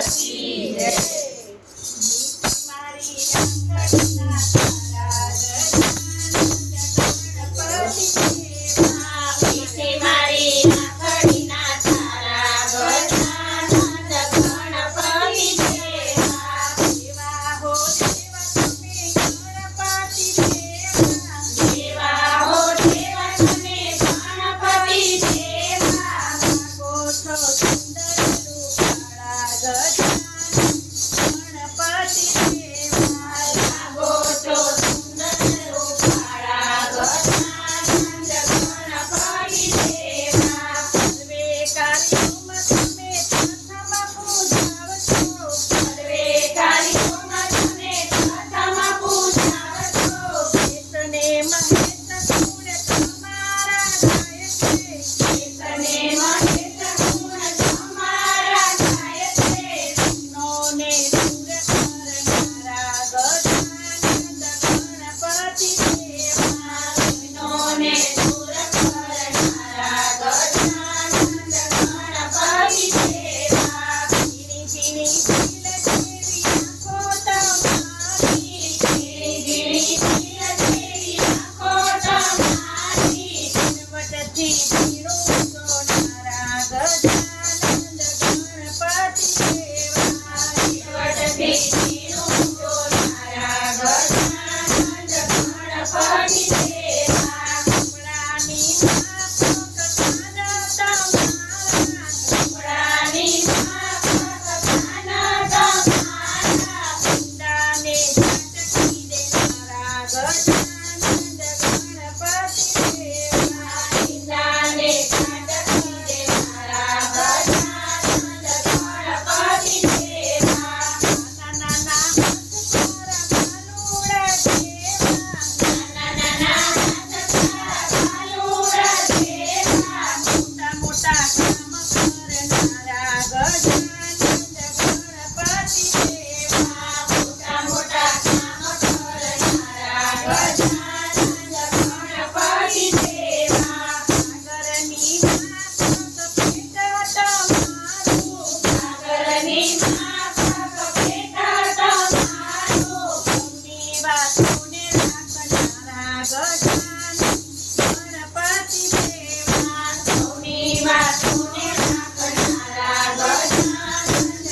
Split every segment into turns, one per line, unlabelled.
કી જય. મારી રાખડના તારા ગજાનંદ મારી રાખડીના તારા ગજાનંદ ગણપતિ દેવા. દેવા હો દેવા તમે ગણપતિ દેવા. દેવા હો દેવા તમે ગણપતિ દેવા. માગો છો સુંદર રૂપાળા ગજાનંદ ગણપતિ દેવા. માગો છો સુંદર રૂપાળા ગજાનંદ ગણપતિ દેવા. સર્વે કાર્યોમાં તમે પ્રથમ પૂજાવશો. સર્વે કાર્યોમાં તમે પ્રથમ પૂજાવશો. કેતને મહેશ ગુણ તમારા ગાય છે. કેતને મહેશ ગુણ તમારા ગાય છે. વિઘ્નોને દૂર કરનારા ગજાનંદ ગણપતિ દેવા. વિઘ્નોને દૂર કરનારા ગજાનંદ ગણપતિ દેવા. ઝીણી ઝીણી ઝીલ જેવી આંખો તમારી. ઝીણી ઝીણી ઝીલ જેવી આંખો તમારી. ઝીણવટથી ઝીણું સોનારા ગજાનંદ ગણપતિ દેવા. ઝીણવટથી ઝીણું સોનારા ગજાનંદ ગણપતિ દેવા. કપડાની માફક કાન તમારા. કપડાની માફક કાન તમારા. ઊંડાને ઝાટકી દેનારા ગજાનંદ ગણપતિ દેવા. ઊંડાને ઝાટકી દેનારા ગજાનંદ ગણપતિ દેવા. નાના નાના હાથ તારા ભાલુડા જેવા. નાના નાના હાથ તારા ભાલુડા જેવા. મોટા મોટા કામ કરનારા ગજાનંદ ગણપતિ દેવા. મોટા મોટા કામ કરનારા ગજાનંદ ગણપતિ દેવા. સાગરની માફક પેટ તમારું. સાગરની માફક પેટ તમારું. સૌની વાતોને રાખનારા ગજાનંદ ગણપતિ દેવા. સૌની વાતોને રાખનારા ગજાનંદ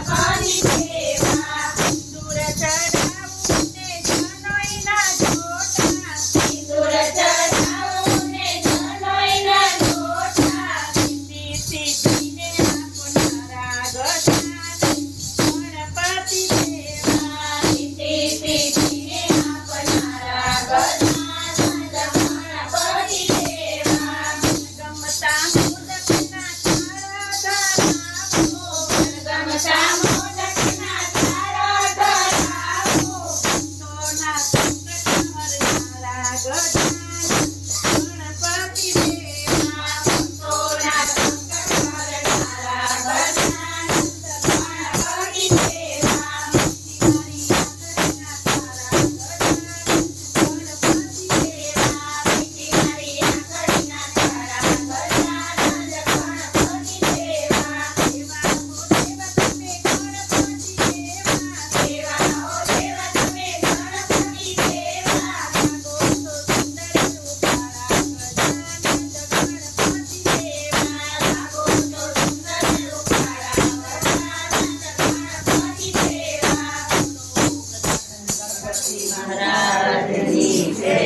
ગણપતિ દેવા. સિંદૂર ચડાવું ને જનોઈના જોટા. સિંદૂર ચડાવું ને જનોઈના જોટા. સિદ્ધિ સિદ્ધિને આપનારા ગજાનંદ ગણપતિ દેવા. સિદ્ધિ સિદ્ધિને આપનારા ગજાનંદ ગણપતિ દેવા. ગમતા મોદકના તારા ધરાવો. ગમતા મોદકના તારા ધરાવો. સોના સંકટ હરનારા ગજાનંદ ગણપતિ દેવા. સોના સંકટ હરનારા ગજાનંદ ગણપતિ દેવા. મારી રાખડીના તારા ગજાનંદ ગણપતિ દેવા. મહારાજની જય.